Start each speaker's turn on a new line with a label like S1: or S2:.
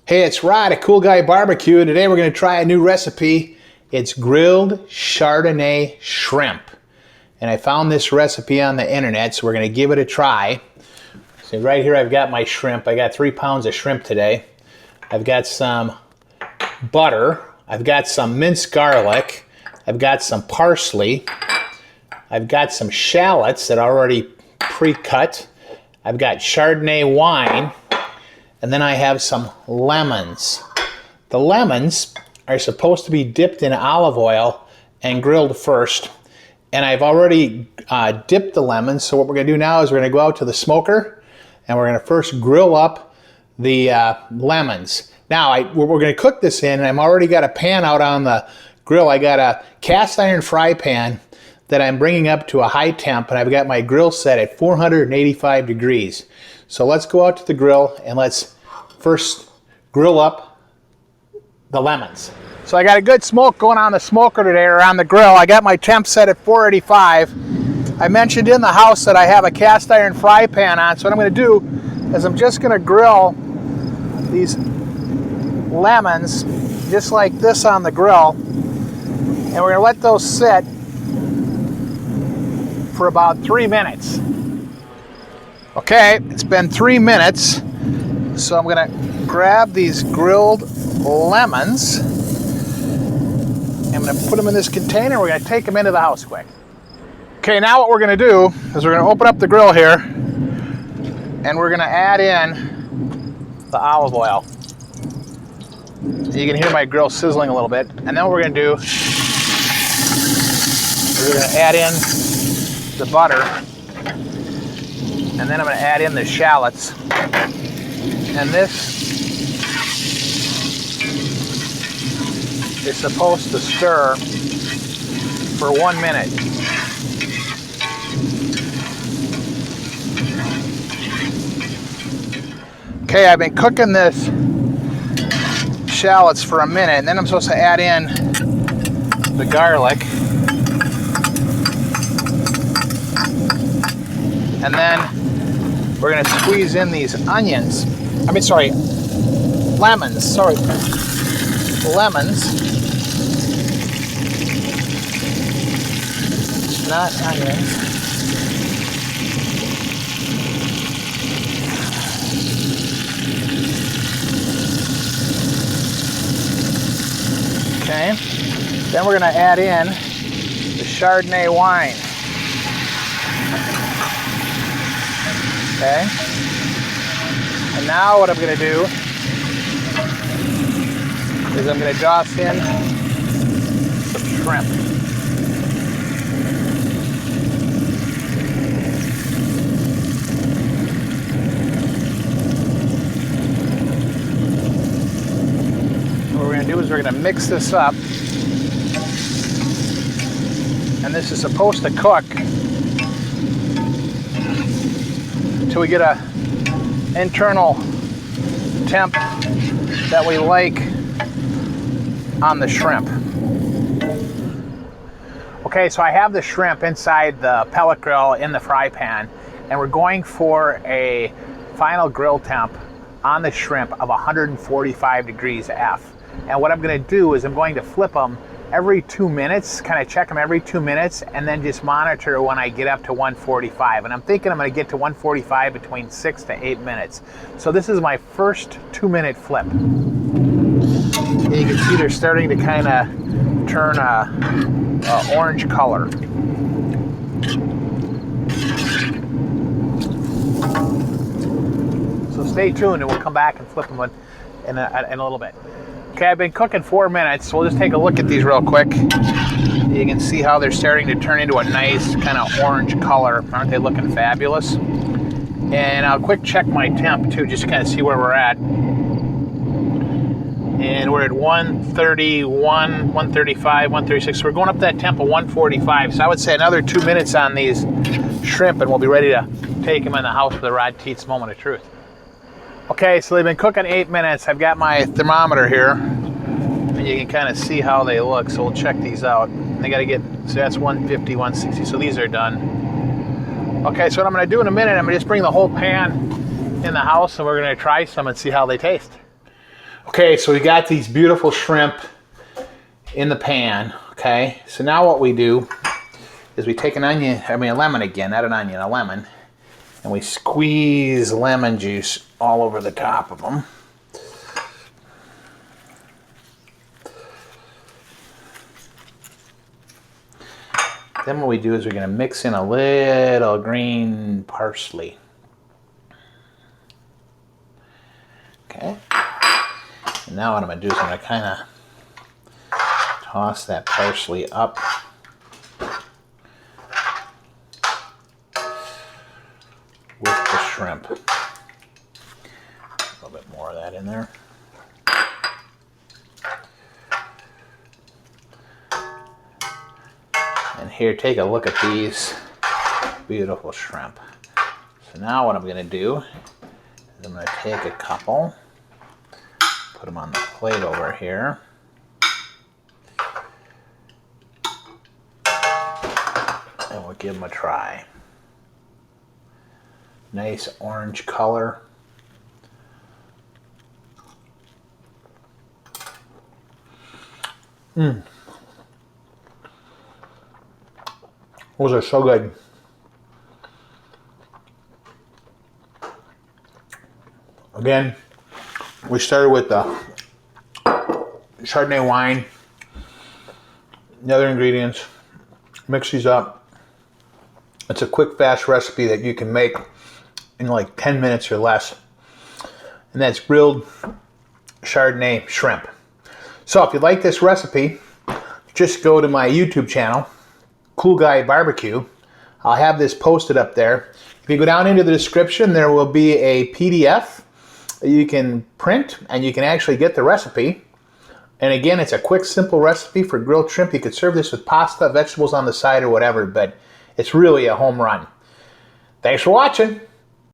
S1: Hey, it's Rod at Cool Guy Barbecue, and today we're going to try a new recipe. It's grilled Chardonnay shrimp. And I found this recipe on the internet, so we're going to give it a try. So right here I've got my shrimp. I got 3 pounds of shrimp today. I've got some butter. I've got some minced garlic. I've got some parsley. I've got some shallots that are already pre-cut. I've got Chardonnay wine. And then I have some lemons. The lemons are supposed to be dipped in olive oil and grilled first. And I've already dipped the lemons, so what we're going to do now is we're going to go out to the smoker and we're going to first grill up the lemons. Now, what we're going to cook this in, I've already got a pan out on the grill. I got a cast iron fry pan that I'm bringing up to a high temp, and I've got my grill set at 485 degrees. So let's go out to the grill and let's first grill up the lemons. So I got a good smoke going on the smoker today, or on the grill. I got my temp set at 485. I mentioned in the house that I have a cast iron fry pan on, so what I'm going to do is I'm just going to grill these lemons just like this on the grill, and we're going to let those sit for about 3 minutes. Okay, it's been 3 minutes, so I'm going to grab these grilled lemons. I'm going to put them in this container. We're going to take them into the house quick. Okay, now what we're going to do is we're going to open up the grill here, and we're going to add in the olive oil. You can hear my grill sizzling a little bit. And then what we're going to do, we're going to add in the butter. And then I'm going to add in the shallots. And this is supposed to stir for 1 minute. Okay, I've been cooking this shallots for a minute, and then I'm supposed to add in the garlic. And then we're going to squeeze in these lemons. Not onions. Okay. Then we're going to add in the Chardonnay wine. Okay. And now what I'm going to do is I'm going to toss in some shrimp. What we're going to do is we're going to mix this up. And this is supposed to cook until we get a internal temp that we like on the shrimp. Okay, so I have the shrimp inside the pellet grill in the fry pan, and we're going for a final grill temp on the shrimp of 145 degrees F. And what I'm going to do is I'm going to flip them every 2 minutes, kind of check them every 2 minutes, and then just monitor when I get up to 145. And I'm thinking I'm going to get to 145 between 6 to 8 minutes. So this is my first 2-minute flip. And you can see they're starting to kind of turn a orange color. So stay tuned and we'll come back and flip them in a little bit. Okay, I've been cooking 4 minutes, so we'll just take a look at these real quick. You can see how they're starting to turn into a nice kind of orange color. Aren't they looking fabulous? And I'll quick check my temp too, just to kind of see where we're at. And we're at 131, 135, 136. So we're going up that temp of 145. So I would say another 2 minutes on these shrimp and we'll be ready to take them in the house for the Rod Teets moment of truth. Okay, so they've been cooking 8 minutes. I've got my thermometer here, and you can kind of see how they look. So we'll check these out. They got to get, so that's 150, 160. So these are done. Okay, so what I'm going to do in a minute, I'm going to just bring the whole pan in the house, and we're going to try some and see how they taste. Okay, so we got these beautiful shrimp in the pan. Okay, so now what we do is we take a lemon again, not an onion, a lemon, and we squeeze lemon juice all over the top of them. Then what we do is we're going to mix in a little green parsley. Okay. And now what I'm going to do is I'm going to kind of toss that parsley up. With the shrimp. A little bit more of that in there. And here, take a look at these beautiful shrimp. So now what I'm going to do is I'm going to take a couple, put them on the plate over here. And we'll give them a try. Nice orange color. Those are so good. Again, we started with the Chardonnay wine, the other ingredients, mix these up. It's a quick, fast recipe that you can make in like 10 minutes or less. And that's grilled Chardonnay shrimp. So if you like this recipe, just go to my YouTube channel, Cool Guy Barbecue. I'll have this posted up there. If you go down into the description, there will be a PDF that you can print and you can actually get the recipe. And again, it's a quick, simple recipe for grilled shrimp. You could serve this with pasta, vegetables on the side or whatever, but it's really a home run. Thanks for watching.